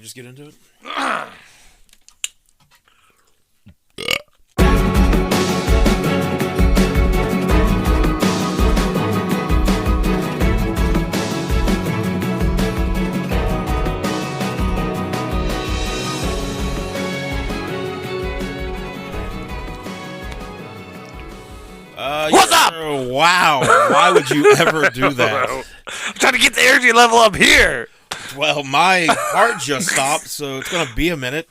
just get into it? What's up? Wow. Why would you ever do that? I'm trying to get the energy level up here. Well, my heart just stopped, so it's going to be a minute.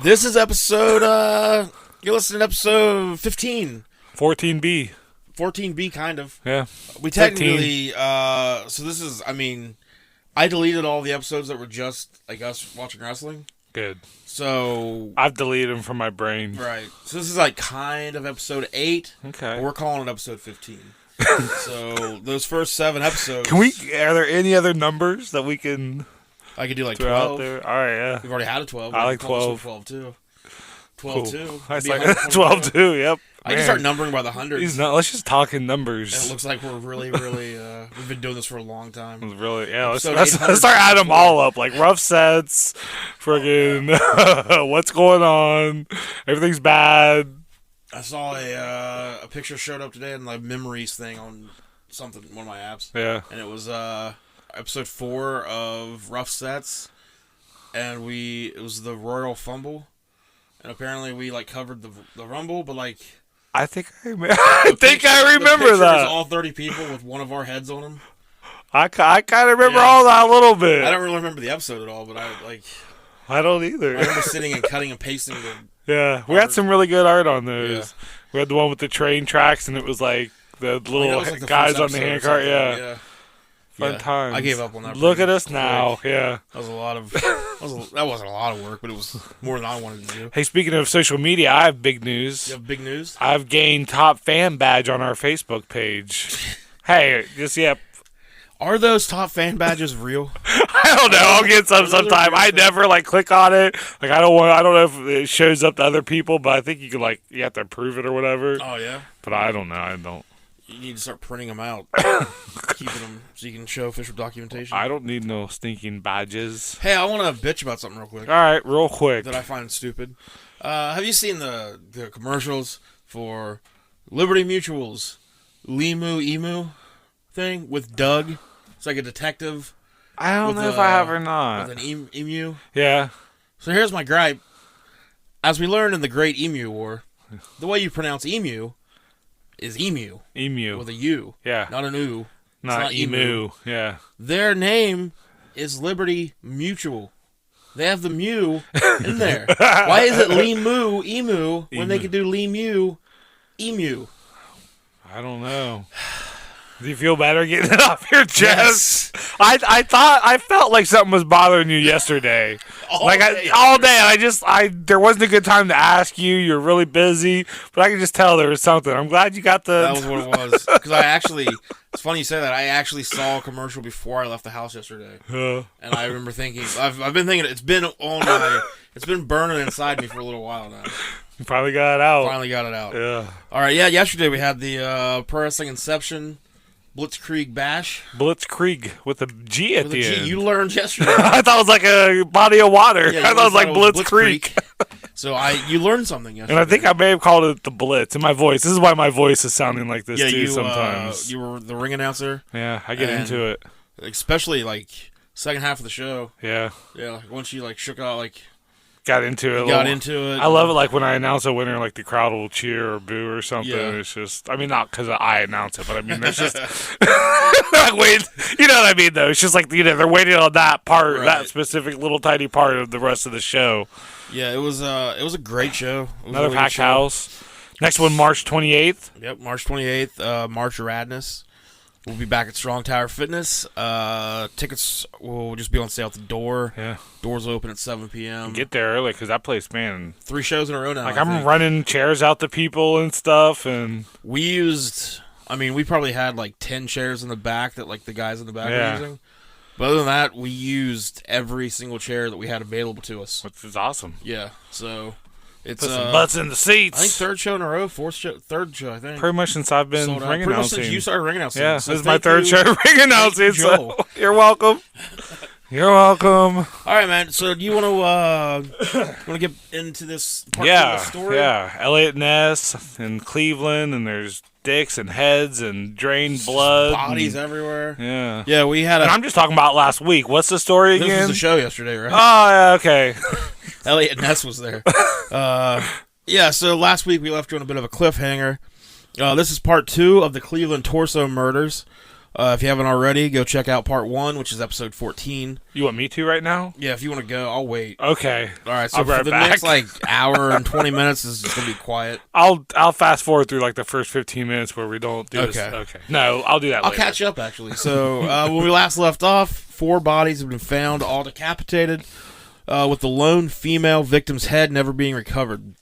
This is episode, you're listening to episode 15. 14B. 14B, kind of. Yeah. We technically, so this is, I deleted all the episodes that were just, like, us watching wrestling. Good. So I've deleted them from my brain. Right. So this is like kind of episode 8. Okay. But we're calling it episode 15. So those first 7 episodes. Are there any other numbers that we can I could do like throw 12. out there? All right, yeah. We've already had a 12. I like 12. 12 too. 12 Cool. too. I like 12 too, yep. I can start numbering by the hundreds. Let's just talk in numbers. And it looks like we're really, really, we've been doing this for a long time. Really, yeah. Let's Episode start adding them all up, like rough sets, friggin' what's going on, everything's bad. I saw a picture showed up today in the memories thing on one of my apps. Yeah. And it was episode 4 of Rough Sets, and it was the Royal Fumble, and apparently we like covered the Rumble, but like I think I remember that. All 30 people with one of our heads on them. I kind of remember all that a little bit. I don't really remember the episode at all, but I don't either. I remember sitting and cutting and pasting the. Yeah, we had some really good art on those. Yeah. We had the one with the train tracks, and it was like the little the guys on the handcart. Yeah. Fun times. I gave up on that. Look at us now. Yeah. That was a lot of. That wasn't a lot of work, but it was more than I wanted to do. Hey, speaking of social media, I have big news. You have big news? I've gained top fan badge on our Facebook page. Hey, Are those top fan badges real? I don't know. I'll get some sometime. I never click on it. Like I don't know if it shows up to other people, but I think you can you have to approve it or whatever. Oh yeah. But I don't know. I don't. You need to start printing them out, keeping them so you can show official documentation. I don't need no stinking badges. Hey, I want to bitch about something real quick. All right, real quick. That I find stupid. Have you seen the commercials for Liberty Mutual's Limu Emu thing with Doug? It's like a detective. I don't know if I have or not. With an emu. Yeah. So here's my gripe. As we learned in the Great Emu War, the way you pronounce emu is emu. Emu. With a U. Yeah. Not an U. Not emu. Yeah. Their name is Liberty Mutual. They have the mu in there. Why is it Limu Emu when they could do Limu Emu? I don't know. Do you feel better getting it off your chest? Yes. I felt like something was bothering you yesterday. All day. There wasn't a good time to ask you. You're really busy, but I could just tell there was something. I'm glad you got the. That was what it was. Because it's funny you say that. I actually saw a commercial before I left the house yesterday, and I remember thinking, I've been thinking it's been burning inside me for a little while now. You finally got it out. Yeah. All right. Yeah. Yesterday we had the Pro Wrestling Inception Blitzkrieg Bash. Blitzkrieg with a G at the end. You learned yesterday. I thought it was like a body of water. Yeah, I thought it was like Blitzkrieg. So you learned something yesterday. And I think I may have called it the Blitz in my voice. This is why my voice is sounding like this too sometimes. You were the ring announcer. Yeah, I get into it. Especially second half of the show. Yeah. Yeah, once you shook out got into it. I love it when I announce a winner, the crowd will cheer or boo or something. Yeah. It's just, not because I announce it, but there's just, wait, you know what I mean, though? It's just they're waiting on that part, that specific little tiny part of the rest of the show. Yeah, it was a great show. Another packed house. Next one, March 28th. Yep, March 28th, March of Radness. We'll be back at Strong Tower Fitness. Tickets will just be on sale at the door. Yeah. Doors open at 7 p.m. Get there early because that place, man. 3 shows in a row now. I'm running chairs out to people and stuff. And we probably had 10 chairs in the back that the guys in the back were using. But other than that, we used every single chair that we had available to us. Which is awesome. Yeah, so it's put some butts in the seats. I think third show in a row, third show, I think. Pretty much since I've been ring announcing. Since you started ring announcing. Yeah, so this is my third show ring announcing. So you're welcome. You're welcome. All right, man. So do you want to get into this part of the story? Yeah. Eliot Ness in Cleveland, and there's dicks and heads and drained blood. Bodies everywhere. Yeah. Yeah, we had And I'm just talking about last week. What's the story again? This was the show yesterday, right? Oh, yeah, okay. Eliot Ness was there. Yeah, so last week we left you on a bit of a cliffhanger. This is part 2 of the Cleveland torso murders. If you haven't already, go check out part 1, which is episode 14. You want me to right now? Yeah, if you want to go, I'll wait. Okay. All right, so I'll be for right the back. next hour and 20 minutes is just gonna be quiet. I'll fast forward through the first 15 minutes where we don't do this. Okay. No, I'll do that I'll later. catch up actually. So when we last left off, 4 bodies have been found, all decapitated, with the lone female victim's head never being recovered.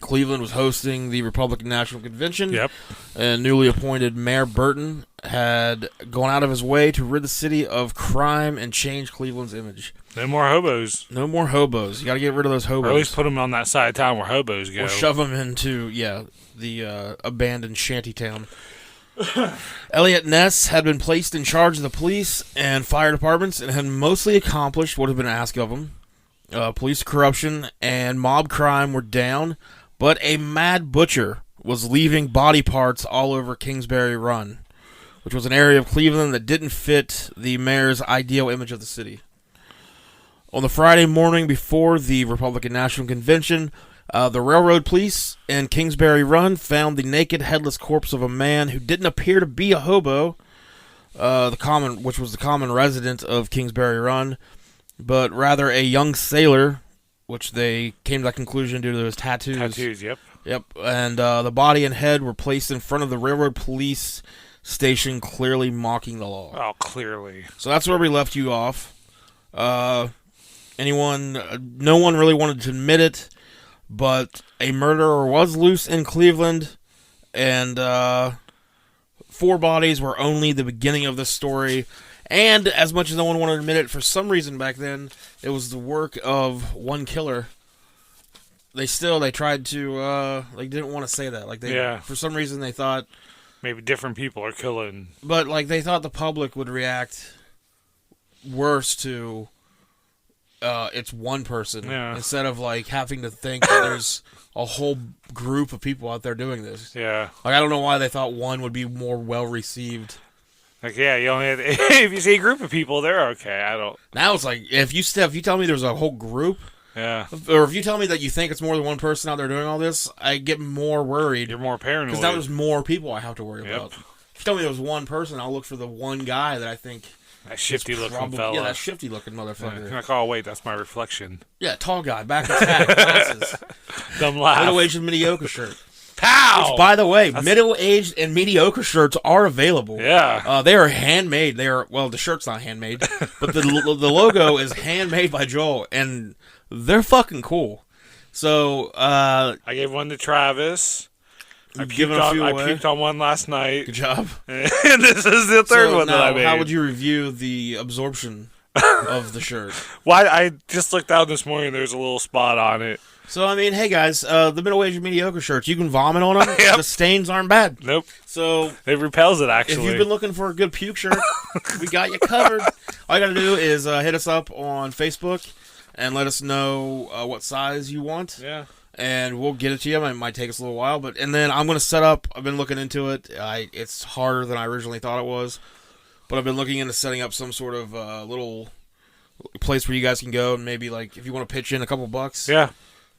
Cleveland was hosting the Republican National Convention. Yep. And newly appointed Mayor Burton had gone out of his way to rid the city of crime and change Cleveland's image. No more hobos. No more hobos. You got to get rid of those hobos. Or at least put them on that side of town where hobos go. Or shove them into, the abandoned shanty town. Eliot Ness had been placed in charge of the police and fire departments and had mostly accomplished what had been asked of him. Police corruption and mob crime were down, but a mad butcher was leaving body parts all over Kingsbury Run, which was an area of Cleveland that didn't fit the mayor's ideal image of the city. On the Friday morning before the Republican National Convention, the railroad police in Kingsbury Run found the naked, headless corpse of a man who didn't appear to be a hobo, which was the common resident of Kingsbury Run, but rather a young sailor, which they came to that conclusion due to his tattoos. Tattoos, yep. Yep, and the body and head were placed in front of the railroad police station, clearly mocking the law. Oh, clearly. So that's where we left you off. No one really wanted to admit it, but a murderer was loose in Cleveland, and 4 bodies were only the beginning of the story. And as much as no one wanted to admit it, for some reason back then, it was the work of one killer. They tried to, they didn't want to say that. For some reason they thought... Maybe different people are killing. But, they thought the public would react worse to, it's one person. Yeah. Instead of, having to think that there's a whole group of people out there doing this. Yeah. I don't know why they thought one would be more well-received. You only have, if you see a group of people, they're okay. I don't. Now it's if you tell me there's a whole group, yeah, or if you tell me that you think it's more than one person out there doing all this, I get more worried. You're more paranoid because now there's more people I have to worry Yep. about. If you tell me there was one person, I'll look for the one guy that I think that shifty looking fella. Yeah, that shifty looking motherfucker. Yeah. Oh wait, that's my reflection. Yeah, tall guy, back and fat, glasses, Dumb laugh. middle-aged and mediocre shirt. Pow! Which, by the way, middle-aged and mediocre shirts are available. Yeah. They are handmade. The shirt's not handmade, but the logo is handmade by Joel, and they're fucking cool. So, I gave one to Travis. I puked on one last night. Good job. And this is the third one that I made. How would you review the absorption of the shirt? Well, I just looked down this morning. There's a little spot on it. So, hey guys, the middle-aged and mediocre shirts, you can vomit on them. Yep. The stains aren't bad. Nope. So it repels it, actually. If you've been looking for a good puke shirt, we got you covered. All you got to do is hit us up on Facebook and let us know what size you want. Yeah. And we'll get it to you. It might take us a little while, and then I'm going to set up. I've been looking into it. It's harder than I originally thought it was, but I've been looking into setting up some sort of little place where you guys can go and maybe if you want to pitch in a couple bucks. Yeah.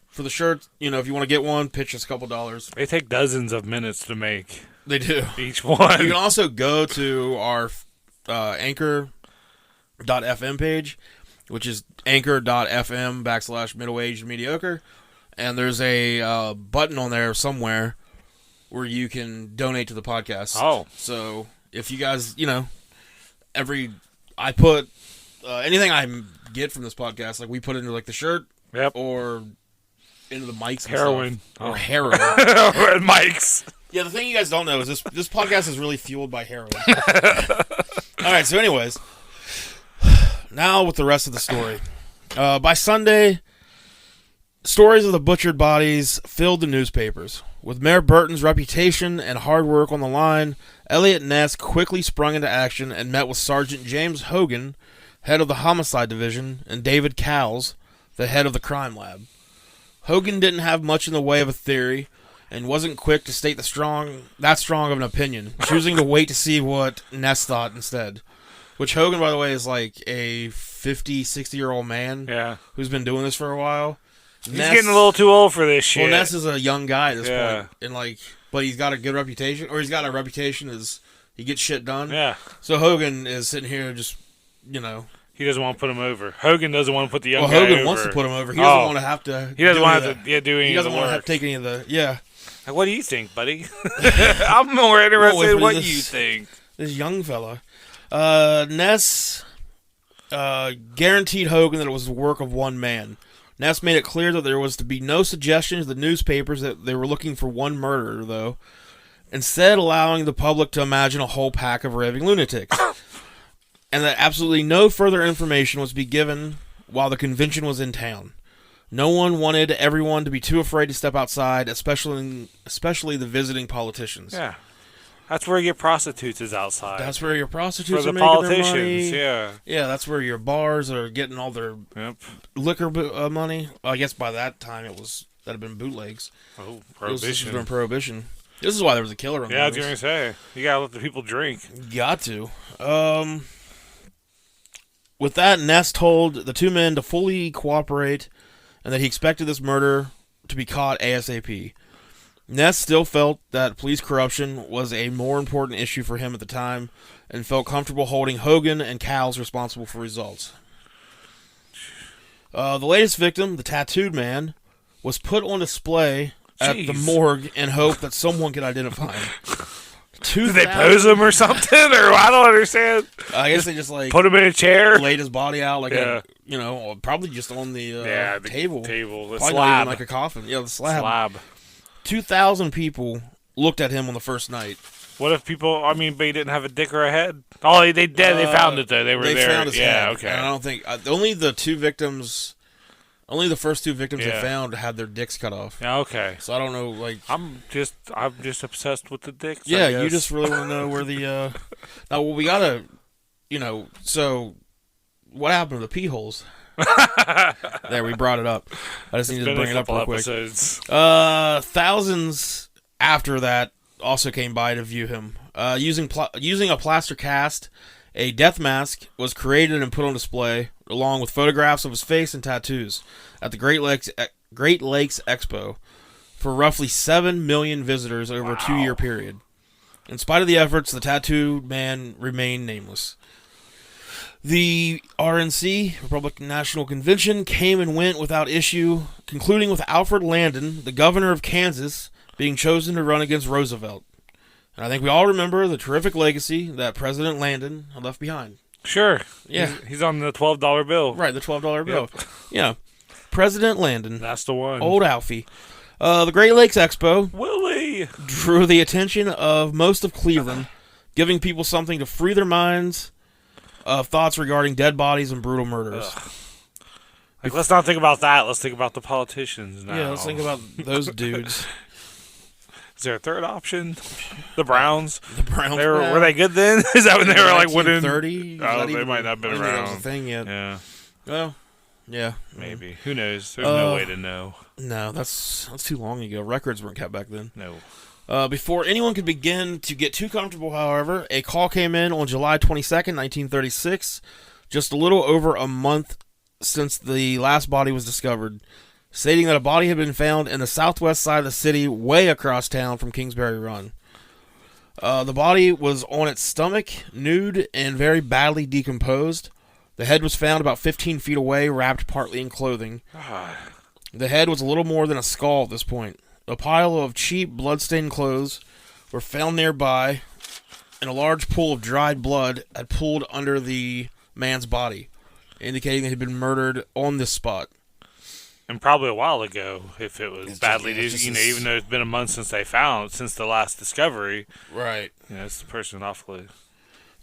For the shirt, if you want to get one, pitch us a couple dollars. They take dozens of minutes to make. They do. Each one. You can also go to our anchor.fm page, which is anchor.fm/middle-aged mediocre. And there's a button on there somewhere where you can donate to the podcast. Oh. So if you guys, I put anything I get from this podcast, we put into the shirt. Yep. Or into the mics. Heroin. Or heroin. Or mics. Yeah, the thing you guys don't know is this podcast is really fueled by heroin. All right, so anyways, now with the rest of the story. By Sunday, stories of the butchered bodies filled the newspapers. With Mayor Burton's reputation and hard work on the line, Eliot Ness quickly sprung into action and met with Sergeant James Hogan, head of the homicide division, and David Cowles, the head of the crime lab. Hogan didn't have much in the way of a theory and wasn't quick to state that strong of an opinion, choosing to wait to see what Ness thought instead. Which Hogan, by the way, is like a 50, 60-year-old man who's been doing this for a while. He's getting a little too old for this shit. Well, Ness is a young guy at this point, and but he's got a good reputation, or he's got a reputation as he gets shit done. Yeah. So Hogan is sitting here just, He doesn't want to put him over. Hogan doesn't want to put the young guy Hogan over. wants to put him over. He doesn't want to have to. He doesn't want to do any. He doesn't want to have to take any of the. Yeah. Like, what do you think, buddy? I'm more interested in what you think. This young fella, Ness, guaranteed Hogan that it was the work of one man. Ness made it clear that there was to be no suggestion to the newspapers that they were looking for one murderer, though, instead allowing the public to imagine a whole pack of raving lunatics, and that absolutely no further information was to be given while the convention was in town. No one wanted everyone to be too afraid to step outside, especially the visiting politicians. Yeah. That's where your prostitutes is outside. That's where your prostitutes for are the making politicians, their money. yeah. Yeah, that's where your bars are getting all their liquor money. Well, I guess by that time that had been bootlegs. Oh, This was Prohibition. during Prohibition. This is why there was a killer on Yeah, I was going to say. You got to let the people drink. Got to. With that, Ness told the two men to fully cooperate and that he expected this murder to be caught ASAP. Ness still felt that police corruption was a more important issue for him at the time and felt comfortable holding Hogan and Cowles responsible for results. The latest victim, the tattooed man, was put on display at the morgue in hope that someone could identify him. Did they pose him or something? Or I don't understand. I guess they just put him in a chair, laid his body out probably just on the table. The probably slab, not even like a coffin. Yeah, the slab. 2,000 people looked at him on the first night. What if people? But he didn't have a dick or a head. Oh, they did. They found it though. They were there. They found his head. Okay. And I don't think only the first two victims they found had their dicks cut off. Yeah. Okay. So I don't know. I'm just obsessed with the dicks. Yeah, you just really want to know where the. Now, well, we gotta, So, what happened to the pee holes? There, we brought it up. I just needed to bring it up real quick. Thousands after that also came by to view him. Using a plaster cast, a death mask was created and put on display, along with photographs of his face and tattoos, at the Great Lakes Expo, for roughly 7 million visitors over a 2-year period. In spite of the efforts, the tattooed man remained nameless. The RNC, Republican National Convention, came and went without issue, concluding with Alfred Landon, the governor of Kansas, being chosen to run against Roosevelt. And I think we all remember the terrific legacy that President Landon had left behind. Sure. Yeah. He's on the $12 bill. Right, the $12 bill. Yeah. President Landon. That's the one. Old Alfie. The Great Lakes Expo Willie drew the attention of most of Cleveland, giving people something to free their minds of thoughts regarding dead bodies and brutal murders. Let's not think about that. Let's think about the politicians now. Yeah, let's think about those dudes. Is there a third option? The Browns. The Browns. Were they good then? Is that when they were like winning? 30? Oh, they might not have been around. That was a thing yet. Yeah. Well, yeah. Maybe. Who knows? There's no way to know. No, that's too long ago. Records weren't kept back then. No. Before anyone could begin to get too comfortable, however, a call came in on July 22nd, 1936, just a little over a month since the last body was discovered, stating that a body had been found in the southwest side of the city, way across town from Kingsbury Run. The body was on its stomach, nude, and very badly decomposed. The head was found about 15 feet away, wrapped partly in clothing. The head was a little more than a skull at this point. A pile of cheap, blood-stained clothes were found nearby, and a large pool of dried blood had pooled under the man's body, indicating that he had been murdered on this spot. And probably a while ago, if it was badly, even though it's been a month since the last discovery. Right. It's the person awfully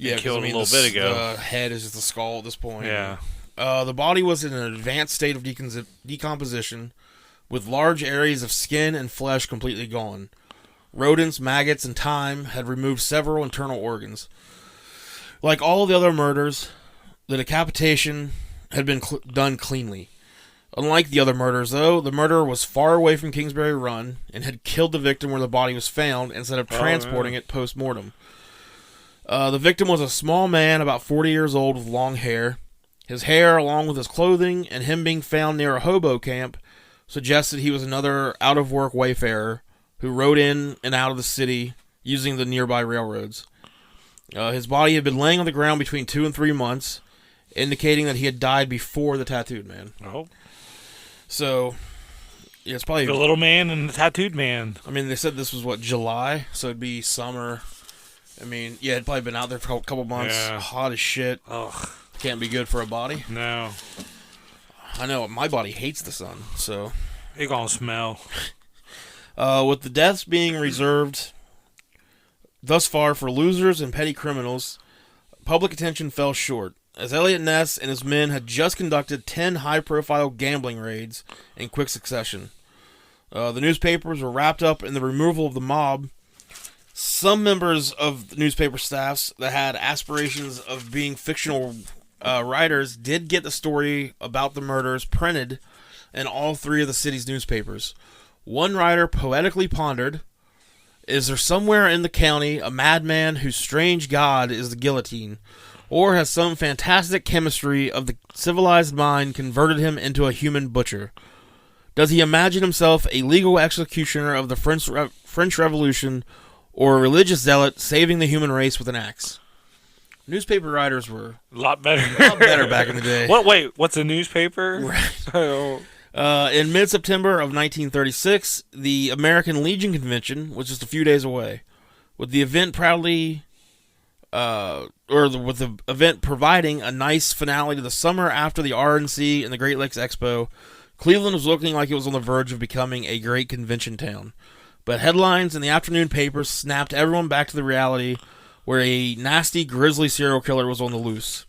killed a little bit ago. The head is just the skull at this point. Yeah. The body was in an advanced state of decomposition, with large areas of skin and flesh completely gone. Rodents, maggots, and time had removed several internal organs. Like all of the other murders, The decapitation had been done cleanly. Unlike the other murders, though, the murderer was far away from Kingsbury Run and had killed the victim where the body was found instead of transporting it post-mortem. The victim was a small man, about 40 years old, with long hair. His hair, along with his clothing, and him being found near a hobo camp, suggested he was another out-of-work wayfarer who rode in and out of the city using the nearby railroads. His body had been laying on the ground between 2 and 3 months, indicating that he had died before the tattooed man. Oh. So, yeah, it's probably... The little man and the tattooed man. I mean, they said this was, July? So it'd be summer. I mean, yeah, it'd probably been out there for a couple months. Yeah. Hot as shit. Ugh. Can't be good for a body. No. I know, my body hates the sun, so... It gonna smell. With the deaths being reserved thus far for losers and petty criminals, public attention fell short, as Eliot Ness and his men had just conducted 10 high-profile gambling raids in quick succession. The newspapers were wrapped up in the removal of the mob. Some members of the newspaper staffs that had aspirations of being fictional writers did get the story about the murders printed in all 3 of the city's newspapers. One writer poetically pondered, "Is there somewhere in the county a madman whose strange god is the guillotine? Or has some fantastic chemistry of the civilized mind converted him into a human butcher? Does he imagine himself a legal executioner of the French Revolution, or a religious zealot saving the human race with an axe?" Newspaper writers were a lot better back in the day. Wait, what's a newspaper? Right. In mid-September of 1936, the American Legion Convention was just a few days away, with the event providing a nice finale to the summer after the RNC and the Great Lakes Expo. Cleveland was looking like it was on the verge of becoming a great convention town. But headlines in the afternoon papers snapped everyone back to the reality where a nasty, grisly serial killer was on the loose.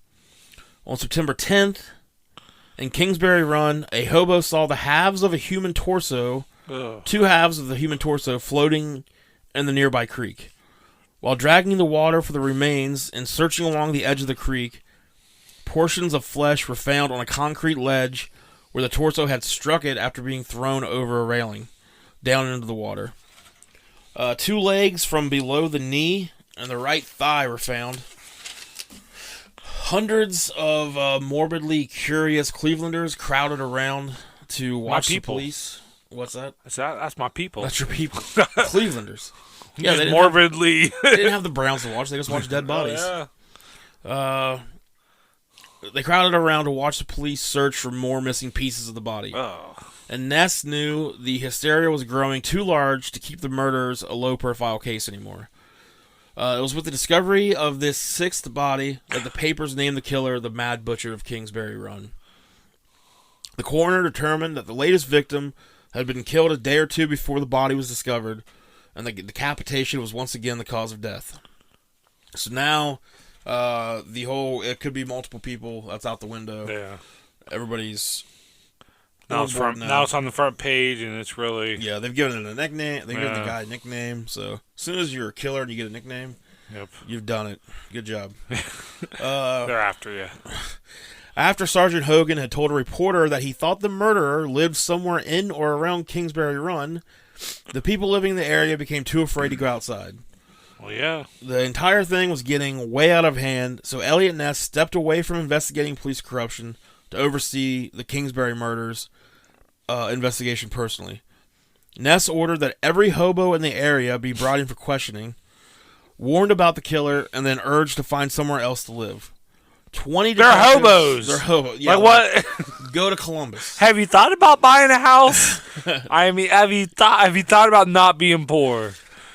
On September 10th, in Kingsbury Run, a hobo saw the halves of a human torso, 2 halves of the human torso, floating in the nearby creek. While dragging the water for the remains and searching along the edge of the creek, portions of flesh were found on a concrete ledge where the torso had struck it after being thrown over a railing, down into the water. 2 legs from below the knee and the right thigh were found. Hundreds of morbidly curious Clevelanders crowded around to watch the police. What's that? That's my people. That's your people. Clevelanders. Yeah, they morbidly. They didn't have the Browns to watch. They just watched dead bodies. Oh, yeah. They crowded around to watch the police search for more missing pieces of the body. Oh. And Ness knew the hysteria was growing too large to keep the murders a low-profile case anymore. It was with the discovery of this 6th body that the papers named the killer the Mad Butcher of Kingsbury Run. The coroner determined that the latest victim had been killed a day or 2 before the body was discovered, and the decapitation was once again the cause of death. So now, it could be multiple people. That's out the window. Yeah. Everybody's... Now it's on the front page, and it's really... Yeah, they've given it a nickname. They've given the guy a nickname. So as soon as you're a killer and you get a nickname, you've done it. Good job. They're after you. After Sergeant Hogan had told a reporter that he thought the murderer lived somewhere in or around Kingsbury Run, the people living in the area became too afraid to go outside. Well, yeah. The entire thing was getting way out of hand, so Eliot Ness stepped away from investigating police corruption to oversee the Kingsbury murders investigation personally. Ness ordered that every hobo in the area be brought in for questioning, warned about the killer, and then urged to find somewhere else to live. 20 They're hobos. They're hobos. Yeah, like what? Go to Columbus. Have you thought about buying a house? I mean, have you thought about not being poor?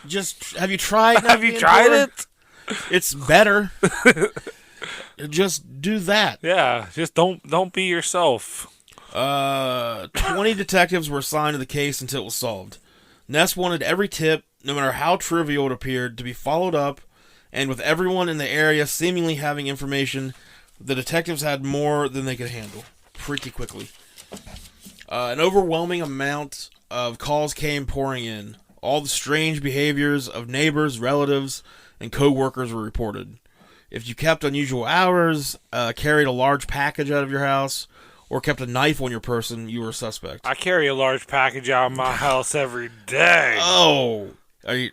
Just have you tried? Have you tried it? It's better. Just do that. Yeah, just don't be yourself. 20 detectives were assigned to the case until it was solved. Ness wanted every tip, no matter how trivial it appeared, to be followed up, and with everyone in the area seemingly having information, the detectives had more than they could handle pretty quickly. An overwhelming amount of calls came pouring in. All the strange behaviors of neighbors, relatives, and co-workers were reported. if you kept unusual hours, carried a large package out of your house, or kept a knife on your person, you were a suspect. I carry a large package out of my house every day. Oh. Are you...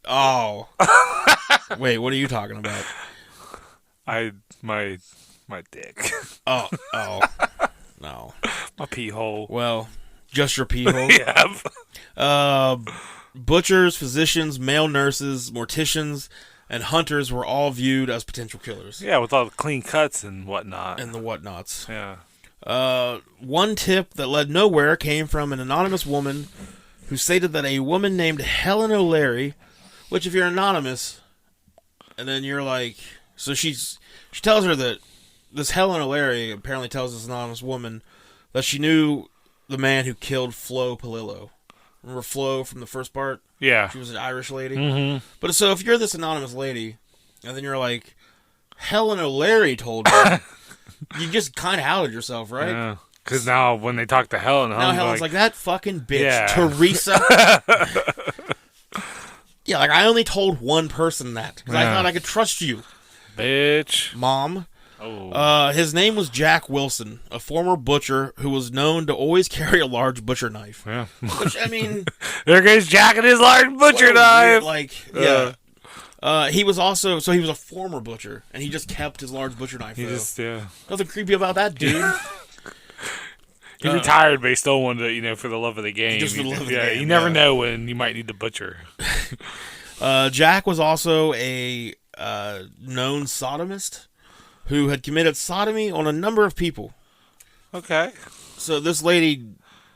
Oh. Wait, what are you talking about? My dick. Oh. No. My pee hole. Well, just your pee hole? Yeah. Butchers, physicians, male nurses, morticians, and hunters were all viewed as potential killers. Yeah, with all the clean cuts and whatnot. And the whatnots. Yeah. One tip that led nowhere came from an anonymous woman who stated that a woman named Helen O'Leary, which if you're anonymous, and then you're like, so she tells her that this Helen O'Leary apparently tells this anonymous woman that she knew the man who killed Flo Polillo. Remember Flo from the first part? Yeah. She was an Irish lady. Mm-hmm. But so if you're this anonymous lady, and then you're like, Helen O'Leary told me, you just kind of outed yourself, right? Yeah. Because now when they talk to Helen, now Helen's like, that fucking bitch, yeah. Teresa. Yeah, like I only told one person that because I thought I could trust you, bitch, Mom. Oh. His name was Jack Wilson, a former butcher who was known to always carry a large butcher knife. Yeah. Which, I mean... there goes Jack and his large butcher knife! Weird, he was also... So he was a former butcher, and he just kept his large butcher knife, Nothing creepy about that, dude. He retired, but he still wanted to, for the love of the game. Just for the love of the game, you never know when you might need the butcher. Jack was also a known sodomist who had committed sodomy on a number of people. Okay. So this lady,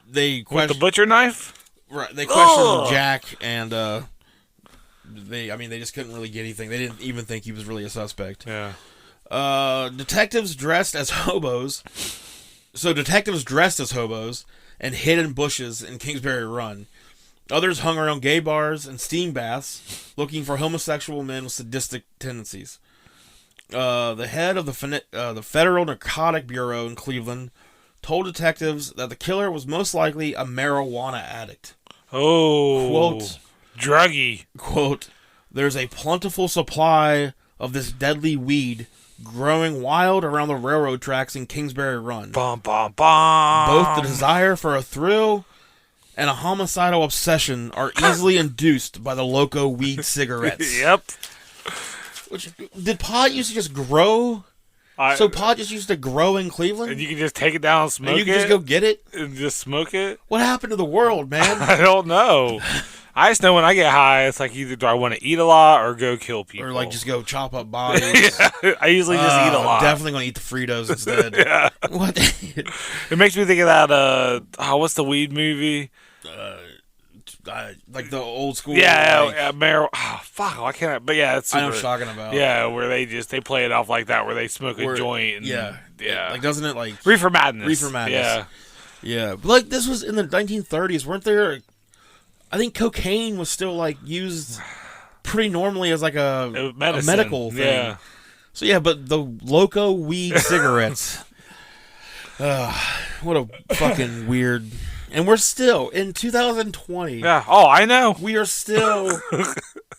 they questioned... With the butcher knife? Right, they questioned Jack, and they just couldn't really get anything. They didn't even think he was really a suspect. Yeah. Detectives dressed as hobos... So detectives dressed as hobos and hid in bushes in Kingsbury Run. Others hung around gay bars and steam baths looking for homosexual men with sadistic tendencies. The head of the Federal Narcotic Bureau in Cleveland told detectives that the killer was most likely a marijuana addict. Oh. Quote, druggy. Quote, there's a plentiful supply of this deadly weed growing wild around the railroad tracks in Kingsbury Run. Bum, bum, bum. Both the desire for a thrill and a homicidal obsession are easily induced by the loco weed cigarettes. Yep. Did pot used to just grow? So pot just used to grow in Cleveland? And you can just take it down and smoke it? And you can just go get it? And just smoke it? What happened to the world, man? I don't know. I just know when I get high, it's like either do I want to eat a lot or go kill people. Or like just go chop up bodies. Yeah, I usually just eat a lot. Definitely going to eat the Fritos instead. Yeah. What? It makes me think of that, what's the weed movie? Like the old school. Yeah, fuck, I can't. But yeah, it's I know what you're talking about. Yeah, where they play it off like that, where they smoke a joint. And, yeah. Like doesn't it like Reefer Madness? Reefer Madness. Yeah, yeah. But like this was in the 1930s, weren't there? I think cocaine was still like used pretty normally as like a medical thing. Yeah. So yeah, but the loco weed cigarettes. What a fucking weird. And we're still in 2020. Yeah. Oh, I know. We are still.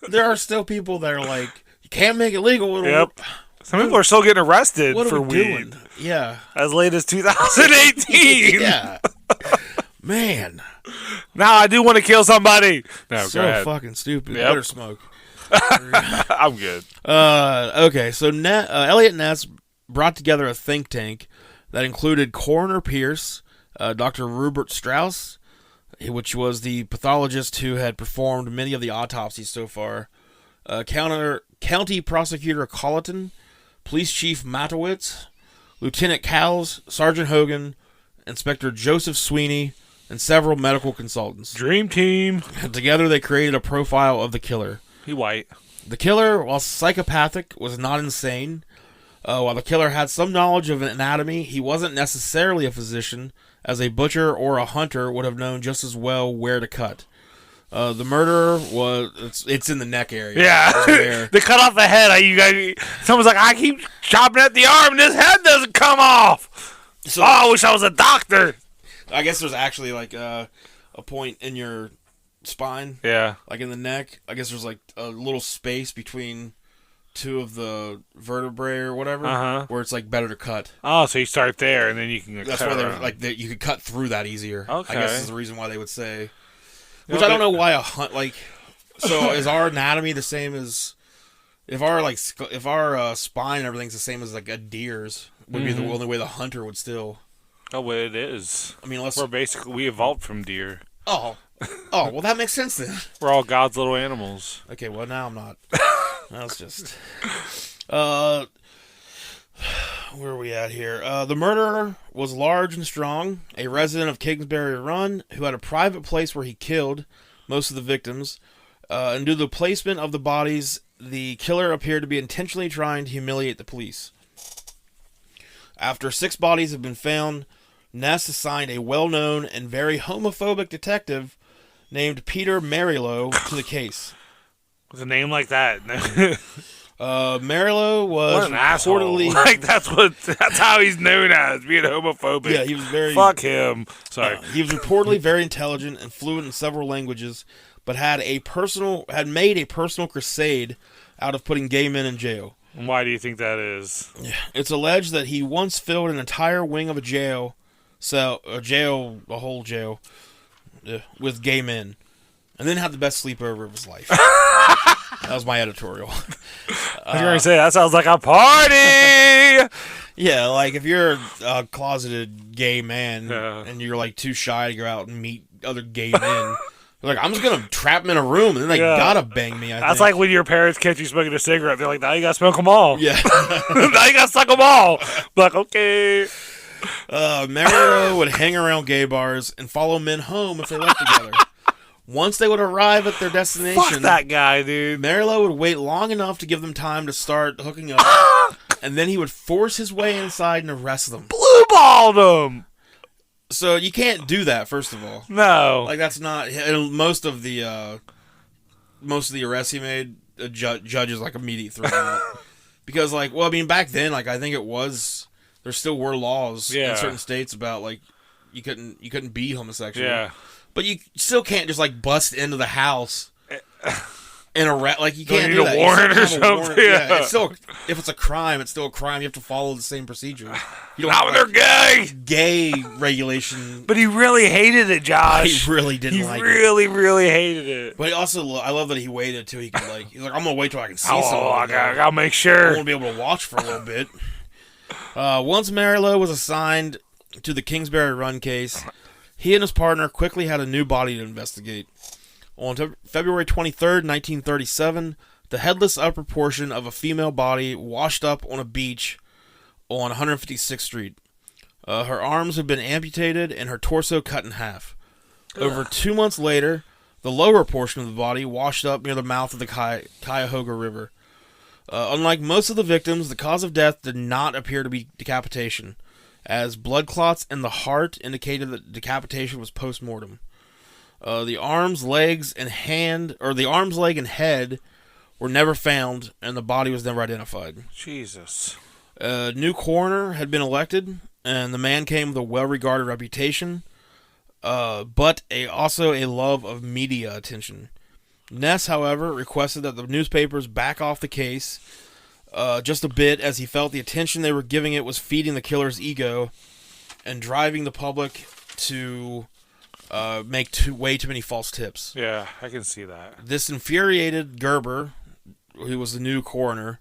There are still people that are like, you can't make it legal. Yep. Some people are still getting arrested for weed. Doing? Yeah. As late as 2018. Yeah. Man. Now I do want to kill somebody. No, so go ahead. Fucking stupid. Yep. Better smoke. I'm good. Okay, so Eliot Ness brought together a think tank that included Coroner Pierce, Dr. Rupert Strauss, which was the pathologist who had performed many of the autopsies so far, County Prosecutor Colleton, Police Chief Matowitz, Lieutenant Cowles, Sergeant Hogan, Inspector Joseph Sweeney, and several medical consultants. Dream team. And together they created a profile of the killer. He white. The killer, while psychopathic, was not insane. While the killer had some knowledge of anatomy, he wasn't necessarily a physician, as a butcher or a hunter would have known just as well where to cut. The murderer it's in the neck area. Yeah. They cut off the head. Someone's like, I keep chopping at the arm and his head doesn't come off. So, I wish I was a doctor. I guess there's actually like a point in your spine. Yeah. Like in the neck. I guess there's like a little space between two of the vertebrae or whatever, where it's like better to cut. Oh, so you start there and then you can. That's why they're like you could cut through that easier. Okay. I guess is the reason why they would say. Which I don't know why a hunt like. So is our anatomy the same as? If our spine and everything's the same as like a deer's, would be the only way the hunter would still. Oh, well, it is. I mean, unless we evolved from deer. Oh, well, that makes sense then. We're all God's little animals. Okay, well now I'm not. That's just. Where are we at here? The murderer was large and strong, a resident of Kingsbury Run, who had a private place where he killed most of the victims. And due to the placement of the bodies, the killer appeared to be intentionally trying to humiliate the police. After 6 bodies have been found, Ness assigned a well-known and very homophobic detective named Peter Marilow to the case. With a name like that. Marilow was what an reportedly... Like, that's how he's known as, being homophobic. Yeah, he was very... Fuck him. Sorry. He was reportedly very intelligent and fluent in several languages, but had made a personal crusade out of putting gay men in jail. Why do you think that is? It's alleged that he once filled an entire wing of a whole jail, with gay men, and then had the best sleepover of his life. That was my editorial. I was going to say, that sounds like a party! Yeah, like if you're a closeted gay man and you're like too shy to go out and meet other gay men, you're like, I'm just going to trap them in a room and then they gotta bang me, That's like when your parents catch you smoking a cigarette. They're like, now you got to smoke them all. Yeah. Now you got to suck them all. Like, okay. Marilow would hang around gay bars and follow men home if they left together. Once they would arrive at their destination... Fuck that guy, dude. Marilow would wait long enough to give them time to start hooking up, and then he would force his way inside and arrest them. Blue-balled them! So you can't do that, first of all. No. Like, that's not... Most of the arrests he made, judges, like, immediately threw him out. Because, like, well, I mean, back then, like, I think it was... There still were laws in certain states about, like, you couldn't be homosexual. Yeah. But you still can't just, like, bust into the house and arrest. Like, you can't need do a that. warrant or something. Yeah. It's still, if it's a crime, it's still a crime. You have to follow the same procedure. You don't Not when they're gay! Gay regulation. But he really hated it, Josh. He really didn't like it. He really, really hated it. But he also, I love that he waited till he could, like, he's like, I'm going to wait till I can see something. I gotta make sure. I want to be able to watch for a little bit. Once Marilow was assigned to the Kingsbury Run case, he and his partner quickly had a new body to investigate. On February 23rd, 1937, the headless upper portion of a female body washed up on a beach on 156th Street. Her arms had been amputated and her torso cut in half. Over 2 months later, the lower portion of the body washed up near the mouth of the Cuyahoga River. Unlike most of the victims, the cause of death did not appear to be decapitation, as blood clots in the heart indicated that decapitation was post-mortem. The arms, legs, and head were never found, and the body was never identified. Jesus. A new coroner had been elected, and the man came with a well-regarded reputation, but also a love of media attention. Ness, however, requested that the newspapers back off the case just a bit, as he felt the attention they were giving it was feeding the killer's ego and driving the public to make way too many false tips. Yeah, I can see that. This infuriated Gerber, who was the new coroner,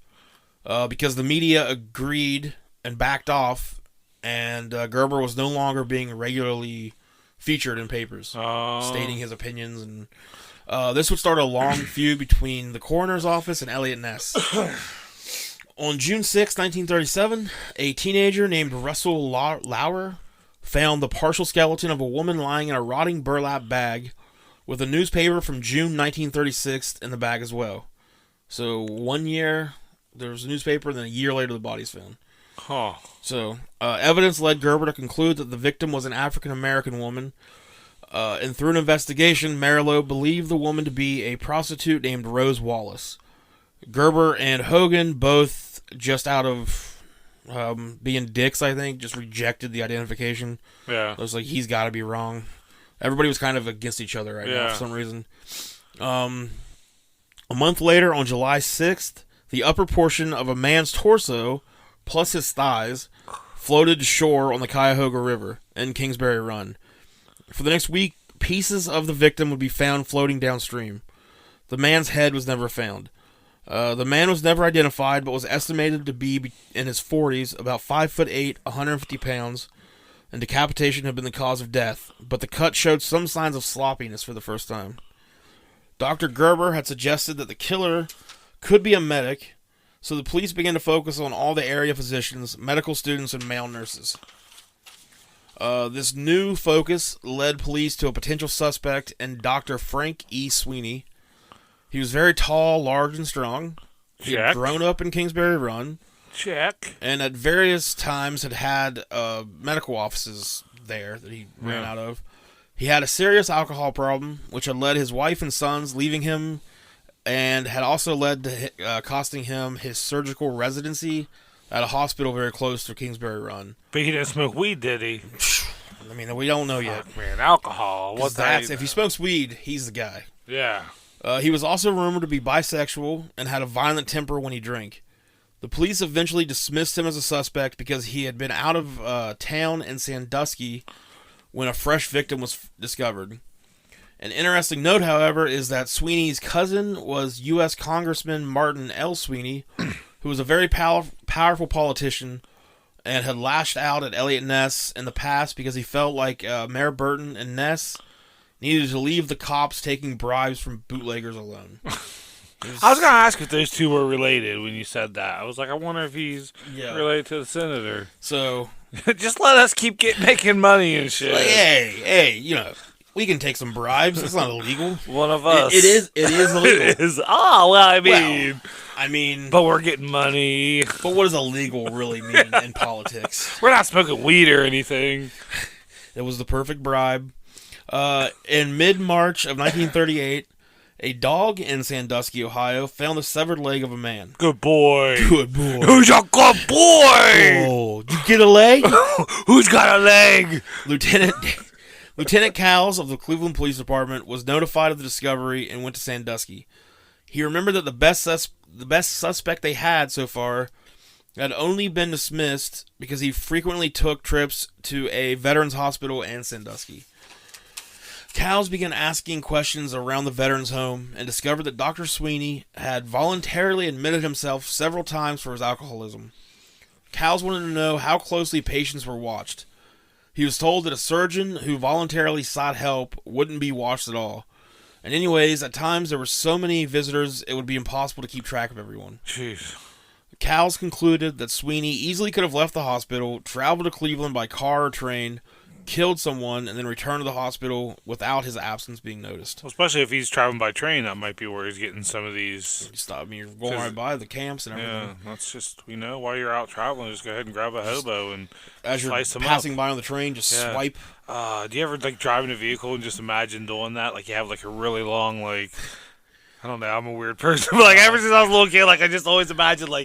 because the media agreed and backed off, and Gerber was no longer being regularly featured in papers, stating his opinions, and this would start a long feud between the coroner's office and Eliot Ness. On June 6, 1937, a teenager named Russell Lauer found the partial skeleton of a woman lying in a rotting burlap bag with a newspaper from June 1936 in the bag as well. So 1 year, there was a newspaper, and then a year later the body's found. Huh. So evidence led Gerber to conclude that the victim was an African-American woman, and through an investigation, Marilow believed the woman to be a prostitute named Rose Wallace. Gerber and Hogan, both just out of being dicks, I think, just rejected the identification. Yeah. It was like, he's got to be wrong. Everybody was kind of against each other now for some reason. A month later, on July 6th, the upper portion of a man's torso, plus his thighs, floated to shore on the Cuyahoga River in Kingsbury Run. For the next week, pieces of the victim would be found floating downstream. The man's head was never found. The man was never identified, but was estimated to be in his 40s, about 5'8", 150 pounds, and decapitation had been the cause of death, but the cut showed some signs of sloppiness for the first time. Dr. Gerber had suggested that the killer could be a medic, so the police began to focus on all the area physicians, medical students, and male nurses. This new focus led police to a potential suspect in Dr. Frank E. Sweeney. He was very tall, large, and strong. He had grown up in Kingsbury Run. Check. And at various times had medical offices there that he ran out of. He had a serious alcohol problem, which had led his wife and sons leaving him, and had also led to costing him his surgical residency at a hospital very close to Kingsbury Run. But he didn't smoke weed, did he? I mean, we don't know yet. Oh, man, alcohol. What's that? If he smokes weed, he's the guy. Yeah. He was also rumored to be bisexual and had a violent temper when he drank. The police eventually dismissed him as a suspect because he had been out of town in Sandusky when a fresh victim was discovered. An interesting note, however, is that Sweeney's cousin was U.S. Congressman Martin L. Sweeney, who was a very powerful politician and had lashed out at Eliot Ness in the past because he felt like Mayor Burton and Ness needed to leave the cops taking bribes from bootleggers alone. I was going to ask if those two were related when you said that. I was like, I wonder if he's related to the senator. So just let us keep making money and shit. Like, hey, we can take some bribes. It's not illegal. One of us. It is illegal. It is. Oh, well, I mean, but we're getting money. But what does illegal really mean in politics? We're not smoking weed or anything. It was the perfect bribe. In mid-March of 1938, a dog in Sandusky, Ohio, found the severed leg of a man. Good boy. Good boy. Who's a good boy? Oh, did you get a leg? Who's got a leg? Lieutenant Cowles of the Cleveland Police Department was notified of the discovery and went to Sandusky. He remembered that the best suspect they had so far had only been dismissed because he frequently took trips to a veterans hospital in Sandusky. Cowles began asking questions around the veterans' home and discovered that Dr. Sweeney had voluntarily admitted himself several times for his alcoholism. Cowles wanted to know how closely patients were watched. He was told that a surgeon who voluntarily sought help wouldn't be watched at all. And anyways, at times there were so many visitors it would be impossible to keep track of everyone. Jeez. Cowles concluded that Sweeney easily could have left the hospital, traveled to Cleveland by car or train, killed someone, and then returned to the hospital without his absence being noticed. Well, especially if he's traveling by train, that might be where he's getting some of these. You're going right by the camps and everything. Yeah, that's just, while you're out traveling, just go ahead and grab a hobo and as you're passing by on the train, just swipe. Do you ever drive in a vehicle and just imagine doing that? Like you have a really long I don't know, I'm a weird person, but ever since I was a little kid, I just always imagined a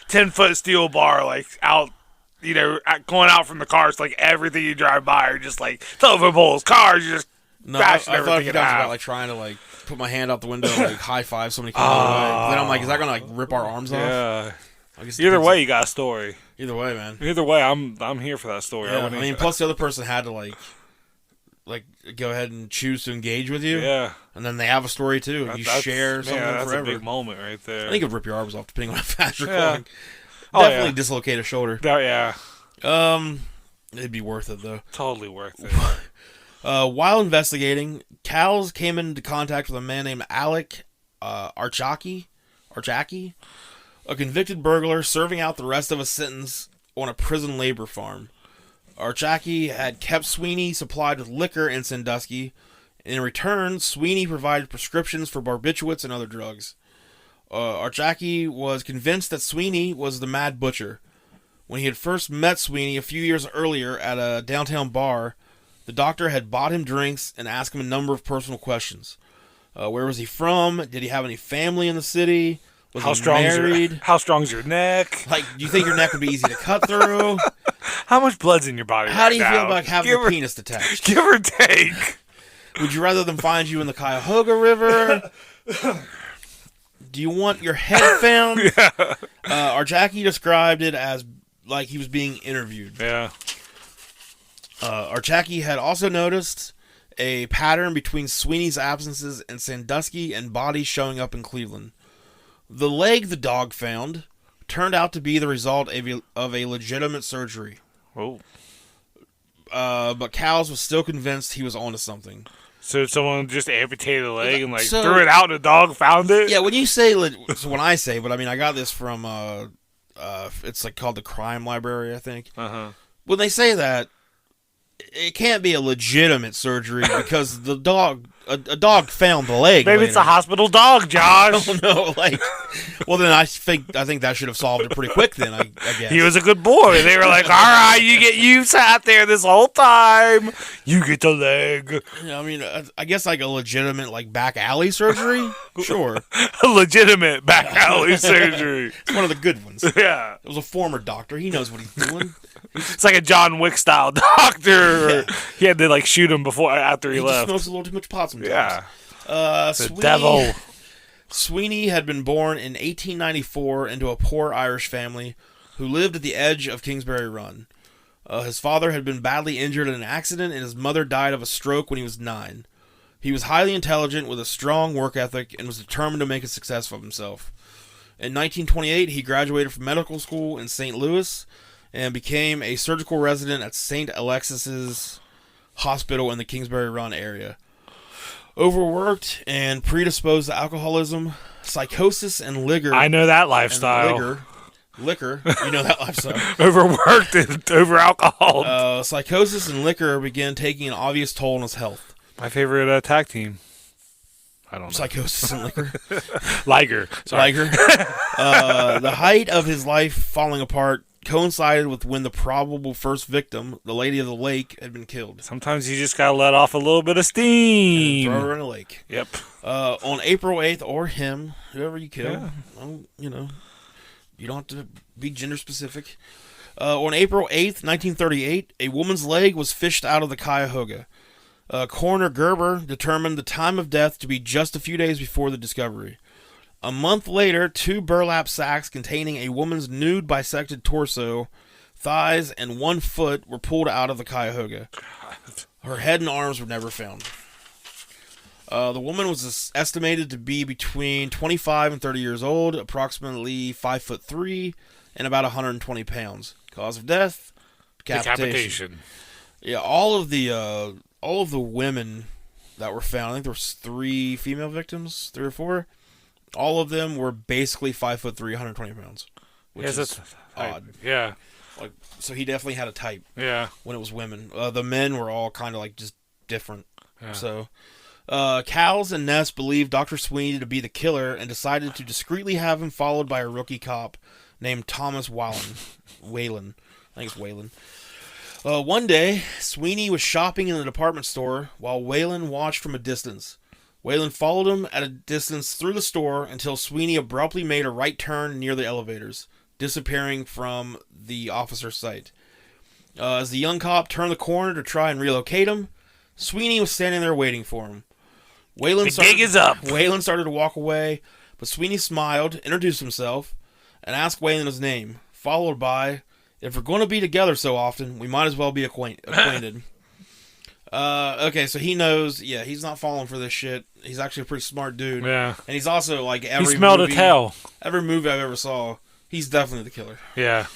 10-foot steel bar out. Going out from the cars, everything you drive by are just telephone poles, cars, you just bashing everything. I thought about trying to put my hand out the window, high five somebody coming away. Then I'm like, is that gonna rip our arms off? Yeah. Either way, you got a story. Either way, man. Either way, I'm here for that story. Yeah, plus the other person had to go ahead and choose to engage with you. Yeah. And then they have a story too. You share something that's forever. A big moment right there. I think it'd rip your arms off depending on how fast you're going. Definitely dislocate a shoulder. Oh, yeah. It'd be worth it, though. Totally worth it. While investigating, Cowles came into contact with a man named Alec Archaki, a convicted burglar serving out the rest of a sentence on a prison labor farm. Archaki had kept Sweeney supplied with liquor in Sandusky. In return, Sweeney provided prescriptions for barbiturates and other drugs. Archaki was convinced that Sweeney was the Mad Butcher. When he had first met Sweeney a few years earlier at a downtown bar, the doctor had bought him drinks and asked him a number of personal questions. Where was he from? Did he have any family in the city? Was he married? How strong's your neck? Do you think your neck would be easy to cut through? How much blood's in your body How do you feel about having your penis detached? Give or take. Would you rather them find you in the Cuyahoga River? Do you want your head found? Archaki described it as like he was being interviewed. Yeah. Archaki had also noticed a pattern between Sweeney's absences in Sandusky and bodies showing up in Cleveland. The leg the dog found turned out to be the result of a legitimate surgery. Oh. But Cowles was still convinced he was onto something. So someone just amputated a leg and threw it out and the dog found it? Yeah, when you say... So when I say, but I mean, I got this from... it's like called the Crime Library, I think. Uh-huh. When they say that, it can't be a legitimate surgery because the dog... A dog found the leg. Maybe later. it's a hospital dog, Josh. Oh, no, like... Well, then I think that should have solved it pretty quick then, I guess. He was a good boy. They were like, all right, you sat there this whole time. You get the leg. I mean, I guess like a legitimate like back alley surgery? Sure. A legitimate back alley surgery. It's one of the good ones. Yeah. It was a former doctor. He knows what he's doing. It's like a John Wick style doctor. Yeah. He had to like shoot him after he left. He smokes a little too much pot sometimes. Yeah. The devil. Sweeney had been born in 1894 into a poor Irish family who lived at the edge of Kingsbury Run. His father had been badly injured in an accident, and his mother died of a stroke when he was 9. He was highly intelligent with a strong work ethic and was determined to make a success of himself. In 1928, he graduated from medical school in St. Louis and became a surgical resident at St. Alexis's Hospital in the Kingsbury Run area. Overworked and predisposed to alcoholism, psychosis, and liquor. I know that lifestyle. Liquor, you know that lifestyle. Overworked and over alcohol. Psychosis and liquor began taking an obvious toll on his health. My favorite tag team. I don't know. Psychosis and liquor. Liger. Sorry. Liger. The height of his life falling apart coincided with when the probable first victim, the Lady of the Lake, had been killed. Sometimes you just gotta let off a little bit of steam. And throw her in a lake. Yep. On April 8th, or him, whoever you kill, you know, you don't have to be gender specific. On April 8th, 1938, a woman's leg was fished out of the Cuyahoga. Coroner Gerber determined the time of death to be just a few days before the discovery. A month later, 2 burlap sacks containing a woman's nude bisected torso, thighs, and 1 foot were pulled out of the Cuyahoga. Her head and arms were never found. The woman was estimated to be between 25 and 30 years old, approximately 5'3", and about 120 pounds. Cause of death: decapitation. Yeah, all of the women that were found, I think there was 3 female victims, 3 or 4. All of them were basically 5'3", 120 pounds, which is odd. Yeah. Like, so he definitely had a type. Yeah. When it was women, the men were all kind of like just different. Yeah. So, Cowles and Ness believed Dr. Sweeney to be the killer and decided to discreetly have him followed by a rookie cop named Thomas Whalen. I think it's Whalen. One day, Sweeney was shopping in the department store while Whalen watched from a distance. Whalen followed him at a distance through the store until Sweeney abruptly made a right turn near the elevators, disappearing from the officer's sight. As the young cop turned the corner to try and relocate him, Sweeney was standing there waiting for him. The gig is up. Whalen started to walk away, but Sweeney smiled, introduced himself, and asked Whalen his name, followed by, "If we're going to be together so often, we might as well be acquainted." Okay, so he knows, he's not falling for this shit. He's actually a pretty smart dude. Yeah. And he's also, like, He smelled a tail. Every movie I've ever saw, he's definitely the killer. Yeah.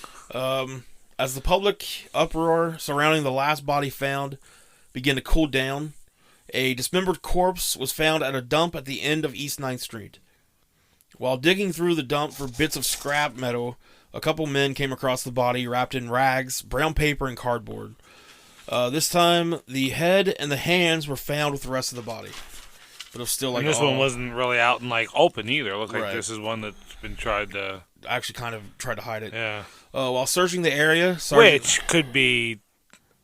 As the public uproar surrounding the last body found began to cool down, a dismembered corpse was found at a dump at the end of East 9th Street. While digging through the dump for bits of scrap metal, a couple men came across the body wrapped in rags, brown paper, and cardboard. This time, the head and the hands were found with the rest of the body. But it was still like... And this one wasn't really out and, like, open either. It looked like Right. this is one that's been tried to... Actually kind of tried to hide it. Yeah. While searching the area... Which could be...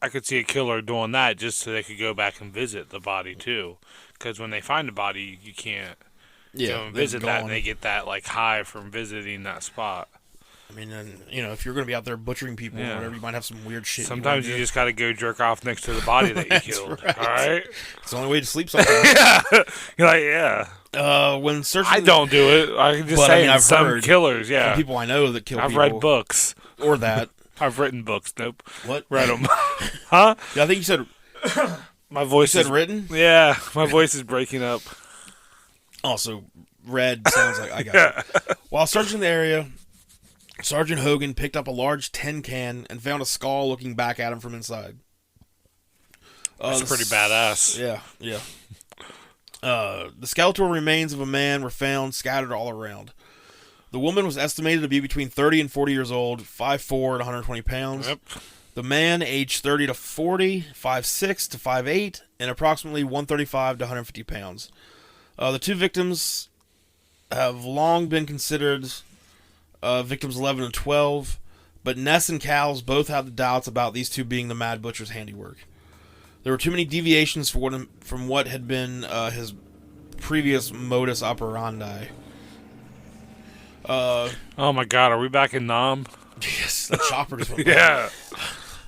I could see a killer doing that just so they could go back and visit the body, too. Because when they find the body, you can't go and visit that, and they get that, like, high from visiting that spot. I mean, and, if you're going to be out there butchering people or whatever, you might have some weird shit. Sometimes you just got to go jerk off next to the body that you killed. Right. All right? It's the only way to sleep sometimes. Yeah. You're like, yeah. When searching, I don't do it. I can just But, I say mean, I've some heard killers. Yeah, from people I know that kill I've people. read books. Or that. I've written books. Nope. What? Read them. Huh? Yeah, I think you said. My voice You said is written. Yeah, my voice is breaking up. Also, red sounds like I got it. While searching the area, Sergeant Hogan picked up a large tin can and found a skull looking back at him from inside. That's pretty badass. Yeah. The skeletal remains of a man were found scattered all around. The woman was estimated to be between 30 and 40 years old, 5'4" and 120 pounds. Yep. The man, aged 30 to 40, 5'6" to 5'8", and approximately 135 to 150 pounds. The two victims have long been considered victims 11 and 12, but Ness and Cowles both have the doubts about these two being the Mad Butcher's handiwork. There were too many deviations from what had been his previous modus operandi. Oh my God, are we back in Nam? Yes, the chopper just went by. Yeah.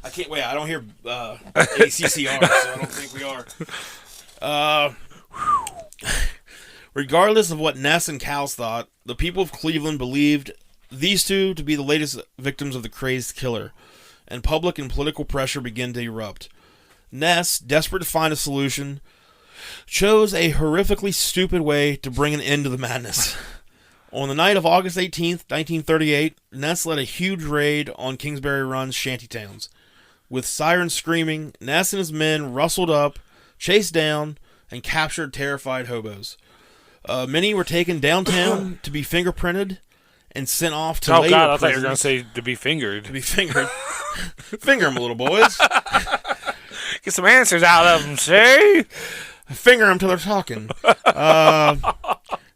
I can't wait. I don't hear ACCR, so I don't think we are. Regardless of what Ness and Cowles thought, the people of Cleveland believed these two to be the latest victims of the crazed killer, and public and political pressure began to erupt. Ness, desperate to find a solution, chose a horrifically stupid way to bring an end to the madness. On the night of August 18th, 1938, Ness led a huge raid on Kingsbury Run's shantytowns. With sirens screaming, Ness and his men rustled up, chased down, and captured terrified hobos. Many were taken downtown to be fingerprinted and sent off to later God, I thought you were prisons. going to say to be fingered. To be fingered. Finger them, little boys. Get some answers out of them, see? Finger them till they're talking.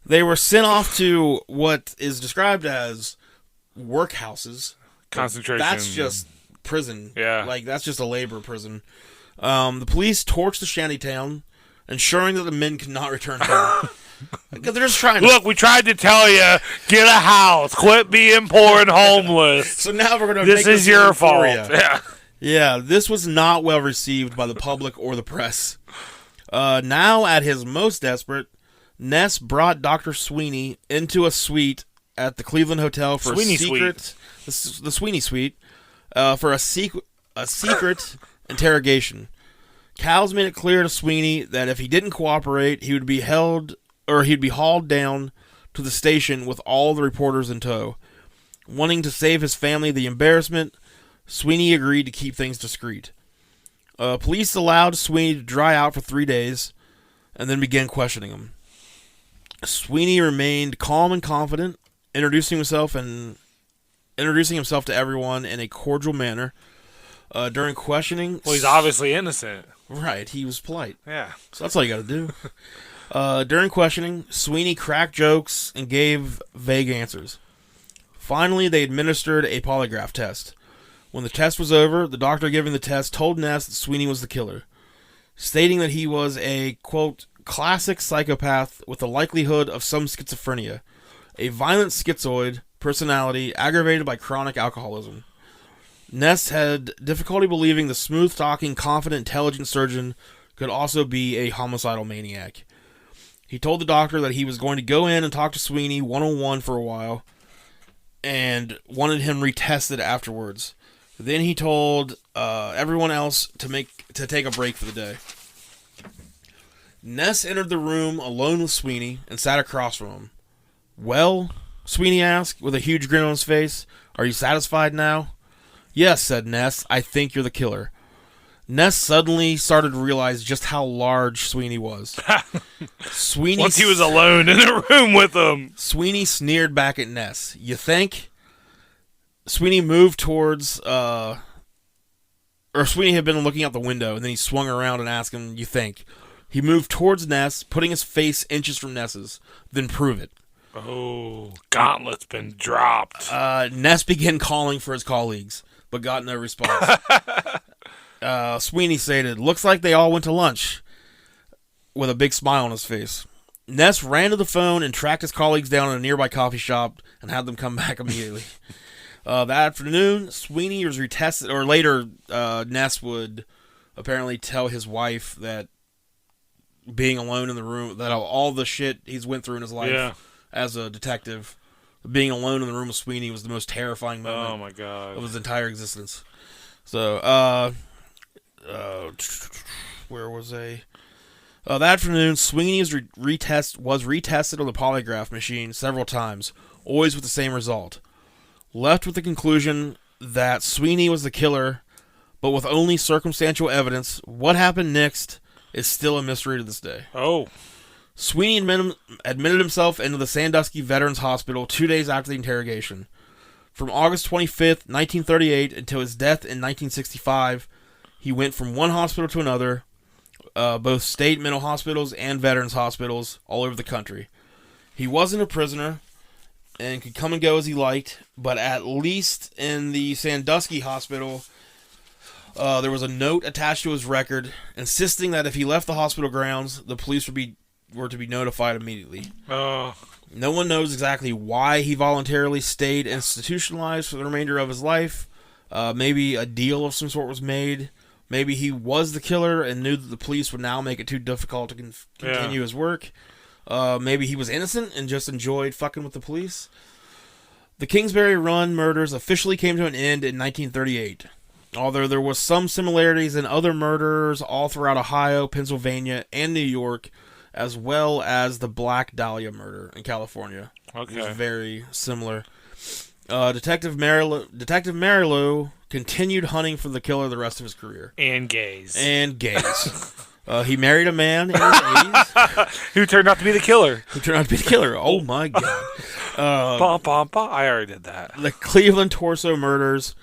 They were sent off to what is described as workhouses. Concentration. That's just prison. Yeah. Like, that's just a labor prison. The police torched the shantytown, ensuring that the men could not return home. They're just trying to... Look, we tried to tell you, get a house, quit being poor and homeless. So now we're going to This is your fault. Yeah. Yeah, this was not well received by the public or the press. Now, at his most desperate, Ness brought Dr. Sweeney into a suite at the Cleveland Hotel for Sweeney a secret... The Sweeney Suite. For a secret interrogation. Cowles made it clear to Sweeney that if he didn't cooperate, he would be he'd be hauled down to the station with all the reporters in tow. Wanting to save his family the embarrassment, Sweeney agreed to keep things discreet. Police allowed Sweeney to dry out for 3 days, and then began questioning him. Sweeney remained calm and confident, introducing himself to everyone in a cordial manner. During questioning... Well, he's obviously innocent. Right, he was polite. Yeah. So that's all you gotta do. During questioning, Sweeney cracked jokes and gave vague answers. Finally, they administered a polygraph test. When the test was over, the doctor giving the test told Ness that Sweeney was the killer, stating that he was a, quote, classic psychopath with the likelihood of some schizophrenia, a violent schizoid personality aggravated by chronic alcoholism. Ness had difficulty believing the smooth-talking, confident, intelligent surgeon could also be a homicidal maniac. He told the doctor that he was going to go in and talk to Sweeney one-on-one for a while, and wanted him retested afterwards. Then he told everyone else to take a break for the day. Ness entered the room alone with Sweeney and sat across from him. "Well?" Sweeney asked, with a huge grin on his face. "Are you satisfied now?" "Yes," said Ness. "I think you're the killer." Ness suddenly started to realize just how large Sweeney was. Once he was alone in a room with him. Sweeney sneered back at Ness. "You think?" Sweeney moved towards... Sweeney had been looking out the window, and then he swung around and asked him, "You think?" He moved towards Ness, putting his face inches from Ness's. "Then prove it." Oh, gauntlet's been dropped. Ness began calling for his colleagues, but got no response. Sweeney stated, "Looks like they all went to lunch," with a big smile on his face. Ness ran to the phone and tracked his colleagues down in a nearby coffee shop and had them come back immediately. That afternoon, Sweeney was retested, or later, Ness would apparently tell his wife that being alone in the room, that all the shit he's went through in his life as a detective, being alone in the room with Sweeney was the most terrifying moment Oh my god. of his entire existence. So, where was I? That afternoon, Sweeney was retested on the polygraph machine several times, always with the same result. Left with the conclusion that Sweeney was the killer, but with only circumstantial evidence, what happened next is still a mystery to this day. Oh. Sweeney admitted himself into the Sandusky Veterans Hospital 2 days after the interrogation. From August 25th, 1938, until his death in 1965, he went from one hospital to another, both state mental hospitals and veterans hospitals all over the country. He wasn't a prisoner and could come and go as he liked, but at least in the Sandusky Hospital, there was a note attached to his record insisting that if he left the hospital grounds, the police were to be notified immediately. No one knows exactly why he voluntarily stayed institutionalized for the remainder of his life. Maybe a deal of some sort was made. Maybe he was the killer and knew that the police would now make it too difficult to continue his work. Maybe he was innocent and just enjoyed fucking with the police. The Kingsbury Run murders officially came to an end in 1938. Although there was some similarities in other murders all throughout Ohio, Pennsylvania, and New York, as well as the Black Dahlia murder in California. Okay. It was very similar. Detective Marilow continued hunting for the killer the rest of his career. And gays. He married a man in his 80s. Who turned out to be the killer. Oh, my God. I already did that. The Cleveland torso murders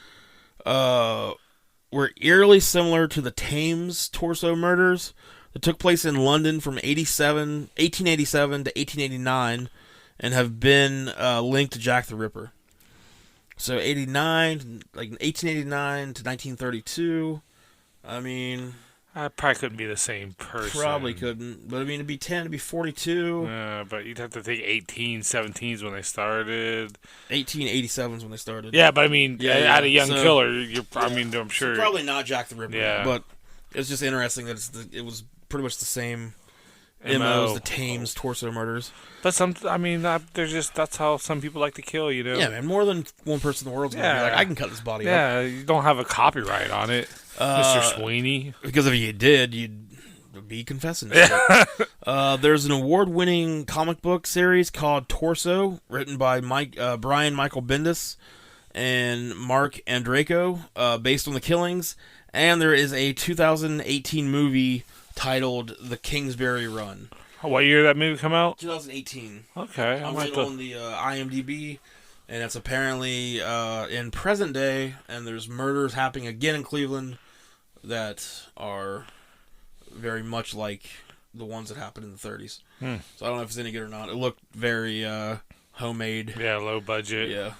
were eerily similar to the Thames torso murders that took place in London from 1887 to 1889 and have been linked to Jack the Ripper. So 1889 to 1932. I mean, I probably couldn't be the same person. Probably couldn't. But I mean, it'd be 10, it'd be 42. Yeah, but you'd have to think 1817 is when they started. 1887 is when they started. Yeah, but I mean, at a young killer, I'm sure. Probably not Jack the Ripper. Yeah. But it's just interesting that it was pretty much the same MO as the Thames torso murders. But that's how some people like to kill, you know? Yeah, man, more than one person in the world's going to be like, I can cut this body up. Yeah, you don't have a copyright on it, Mr. Sweeney. Because if you did, you'd be confessing. There's an award-winning comic book series called Torso, written by Brian Michael Bendis and Mark Andreyko, based on the killings. And there is a 2018 movie titled The Kingsbury Run. What year did that movie come out? 2018. Okay. I'm on the IMDb, and it's apparently in present day, and there's murders happening again in Cleveland that are very much like the ones that happened in the 30s. So I don't know if it's any good or not. It looked very homemade. Yeah, low budget. Yeah.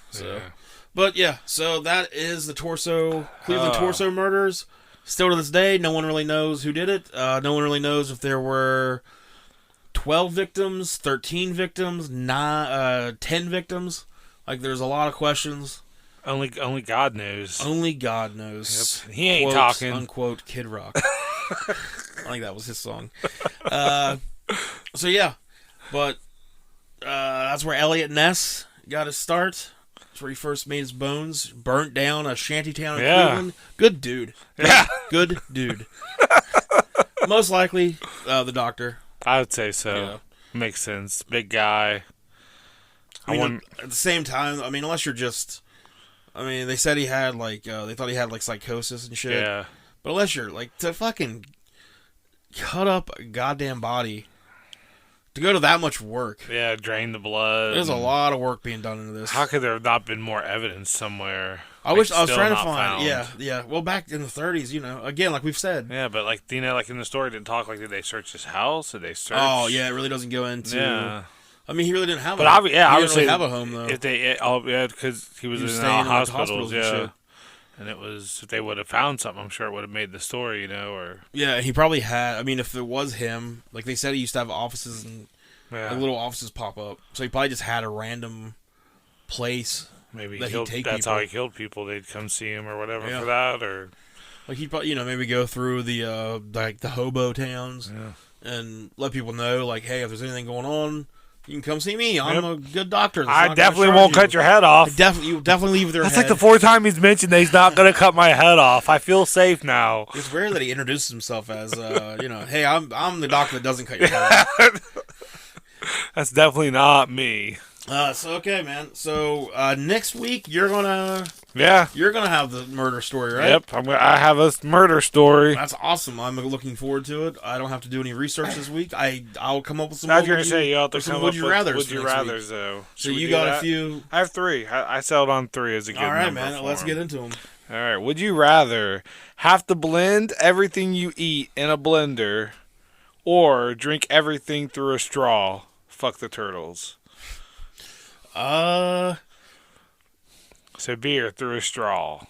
But yeah, so that is the Cleveland torso murders. Still to this day, no one really knows who did it. No one really knows if there were 12 victims, 13 victims, 10 victims. Like, there's a lot of questions. Only God knows. Only God knows. Yep. He ain't Quote, talking. Unquote, Kid Rock. I think that was his song. So, yeah. But that's where Eliot Ness got his start. That's where he first made his bones. Burnt down a shanty town in Cleveland. Good dude. Good dude. Most likely, the doctor. I would say so. Yeah. Makes sense. Big guy. At the same time, I mean, unless you're just... I mean, they said he had, they thought he had, psychosis and shit. Yeah. But unless you're, to fucking cut up a goddamn body, to go to that much work. Yeah, drain the blood. There's a lot of work being done into this. How could there have not been more evidence somewhere? I was trying to find. Yeah. Well, back in the 30s, again, like we've said. Yeah, but in the story, did they search his house? Did they search? Oh, yeah, it really doesn't go into. Yeah. I mean, he really didn't have. Obviously, he didn't really have a home though. Because he was in hospitals. Yeah. And it was, if they would have found something, I'm sure it would have made the story, or. Yeah, he probably had. I mean, if it was him, like they said, he used to have offices and little offices pop up. So he probably just had a random place. Maybe that's how he killed people. They'd come see him or whatever for that, or like he'd probably maybe go through the the hobo towns. Yeah. and let people know, like, hey, if there's anything going on, you can come see me. I'm a good doctor. I definitely won't cut your head off. You definitely leave with their That's head. like the fourth time he's mentioned that he's not going to cut my head off. I feel safe now. It's rare that he introduces himself as, hey, I'm the doctor that doesn't cut your head off. That's definitely not me. So okay, man. So next week you're gonna have the murder story, right? Yep. I have a murder story. That's awesome. I'm looking forward to it. I don't have to do any research this week. I'll come up with some. I was gonna say you have to come up would you rather? Would you rather though? So you got a few. I have 3. I settled on 3 as a good number. All right, man. Let's get into them. All right. Would you rather have to blend everything you eat in a blender, or drink everything through a straw? Fuck the turtles. So beer through a straw,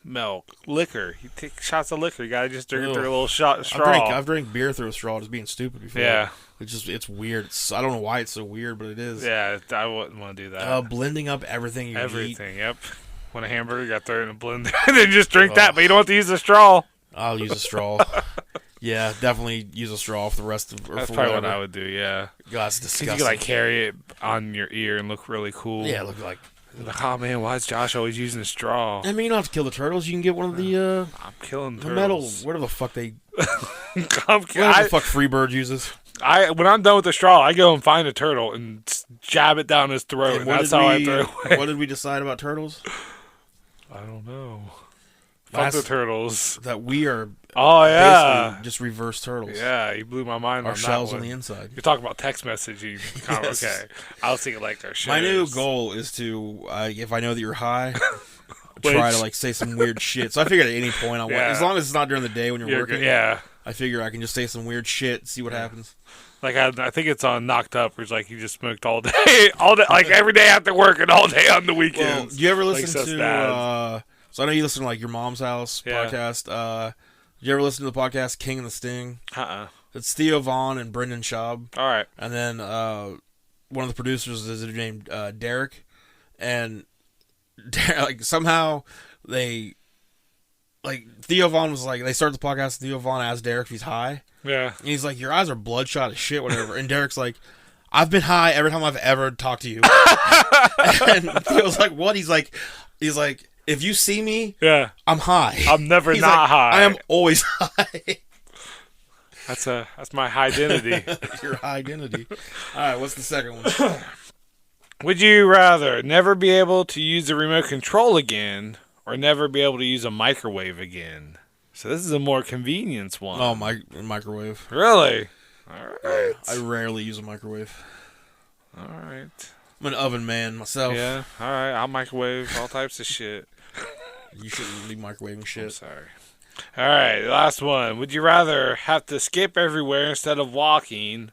milk, liquor. You take shots of liquor. You gotta just drink it through a little straw. I've drank beer through a straw, just being stupid before. Yeah, it's weird. I don't know why it's so weird, but it is. Yeah, I wouldn't want to do that. Blending up everything you eat. Everything. Yep. Want a hamburger? You got to throw it in a blender and then just drink that. But you don't have to use a straw. I'll use a straw. Yeah, definitely use a straw for the rest of. That's probably what I would do. Yeah. God, it's disgusting. You could like carry it on your ear and look really cool. Yeah, look like. Oh man, why is Josh always using a straw? I mean, you don't have to kill the turtles. You can get one of the. I'm killing the turtles. metal. Whatever the fuck they. Whatever the fuck Freebird uses. When I'm done with the straw, I go and find a turtle and jab it down his throat, and that's how I throw it away. What did we decide about turtles? I don't know. Fuck the turtles. That we are. Oh yeah. Basically just reverse turtles. Yeah, you blew my mind. Our shells on the inside. You're talking about text messaging. Yes. Okay, I was thinking like our shells. My new goal is to, if I know that you're high, try to like say some weird shit. So I figured at any point, as long as it's not during the day when you're working. Yeah. I figure I can just say some weird shit, see what happens. Like I think it's on Knocked Up, where it's like you just smoked all day, like every day after work and all day on the weekends. Well, do you ever listen to? So I know you listen to like your mom's house podcast. Did you ever listen to the podcast King and the Sting? It's Theo Vaughn and Brendan Schaub. All right. And then one of the producers is named Derek, and like somehow they. Like, Theo Vaughn was like, they started the podcast, Theo Vaughn asked Derek if he's high. Yeah. And he's like, your eyes are bloodshot as shit, whatever. And Derek's like, I've been high every time I've ever talked to you. And Theo's like, what? He's like, if you see me, I'm high. I'm never not high. I am always high. That's my high identity. Your high identity. All right, what's the second one? Would you rather never be able to use the remote control again, or never be able to use a microwave again? So this is a more convenience one. Oh, microwave. Really? All right. I rarely use a microwave. All right. I'm an oven man myself. Yeah. All right. I'll microwave all types of shit. You shouldn't be microwaving shit. I'm sorry. All right. Last one. Would you rather have to skip everywhere instead of walking,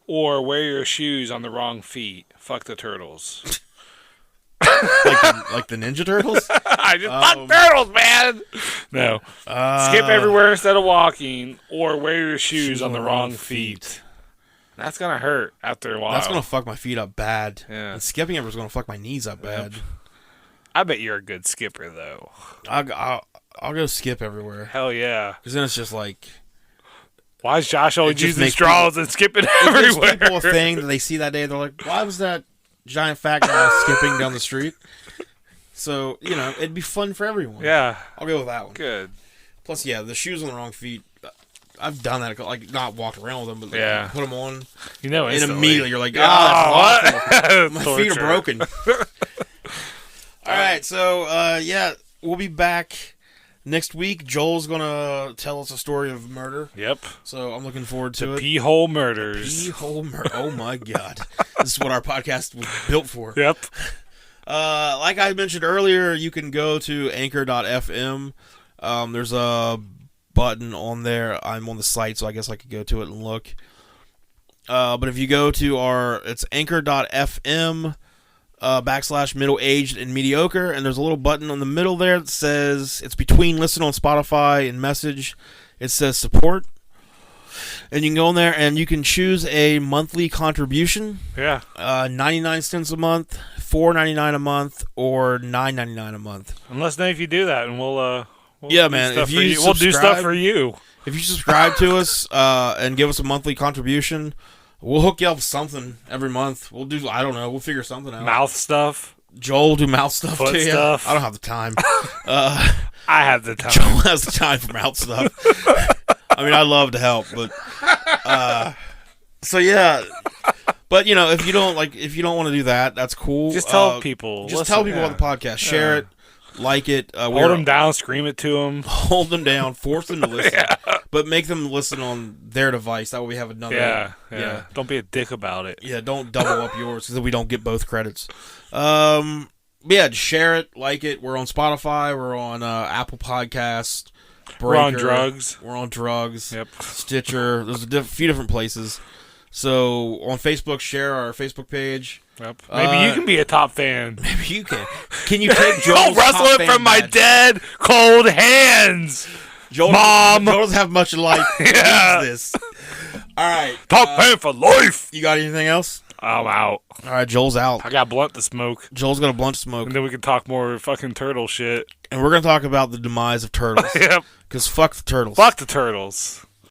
or wear your shoes on the wrong feet? Fuck the turtles. like the Ninja Turtles? I just fuck turtles, man. No. Skip everywhere instead of walking, or wear your shoes on the wrong feet. That's gonna hurt after a while. That's gonna fuck my feet up bad. Yeah. And skipping everywhere is gonna fuck my knees up bad. I bet you're a good skipper though. I'll go skip everywhere. Hell yeah. Because then it's just like. Why is Josh always using straws and skipping everywhere? People a thing that they see that day. They're like, why was that giant fat guy skipping down the street? So, it'd be fun for everyone. Yeah. I'll go with that one. Good. Plus, the shoes on the wrong feet. I've done that. Like, not walked around with them, but put them on. Instantly. And immediately you're like, what? My feet are broken. All right. So, we'll be back next week. Joel's going to tell us a story of murder. Yep. So, I'm looking forward to it. Pee-hole murders. Pee-hole murder. Oh, my God. This is what our podcast was built for. Yep. Like I mentioned earlier, you can go to anchor.fm. There's a button on there. I'm on the site, so I guess I could go to it and look. But if you go to it's anchor.fm / middle-aged and mediocre, and there's a little button on the middle there that says, it's between listen on Spotify and message. It says support. And you can go in there and you can choose a monthly contribution. Yeah. 99 cents a month, $4.99 a month, or $9.99 a month. And let us know if you do that, and we'll man. If you we'll do stuff for you. If you subscribe to us and give us a monthly contribution, we'll hook you up with something every month. We'll do, I don't know, we'll figure something out. Mouth stuff. Joel will do mouth stuff Foot to you. stuff. I don't have the time. I have the time. Joel has the time for mouth stuff. I mean, I love to help, but so yeah. But if you don't want to do that, that's cool. Just tell people. Just tell people about the podcast. Share it, like it. Hold them down, scream it to them. Hold them down, force them to listen, but make them listen on their device. That way we have another. Yeah. Don't be a dick about it. Yeah, don't double up yours so that we don't get both credits. Yeah, just share it, like it. We're on Spotify. We're on Apple Podcasts. Breaker, we're on drugs. We're on drugs. Yep. Stitcher. There's a few different places. So on Facebook, share our Facebook page. Yep. Maybe you can be a top fan. Maybe you can. Can you take Joel's You'll wrestle top it from fan my badge? dead, cold hands. Joel Mom. doesn't have much life. Yeah. This. All right. Top fan for life. You got anything else? I'm out. All right, Joel's out. I got blunt to smoke. Joel's got a blunt to smoke. And then we can talk more fucking turtle shit. And we're going to talk about the demise of turtles. Yep. Because fuck the turtles. Fuck the turtles.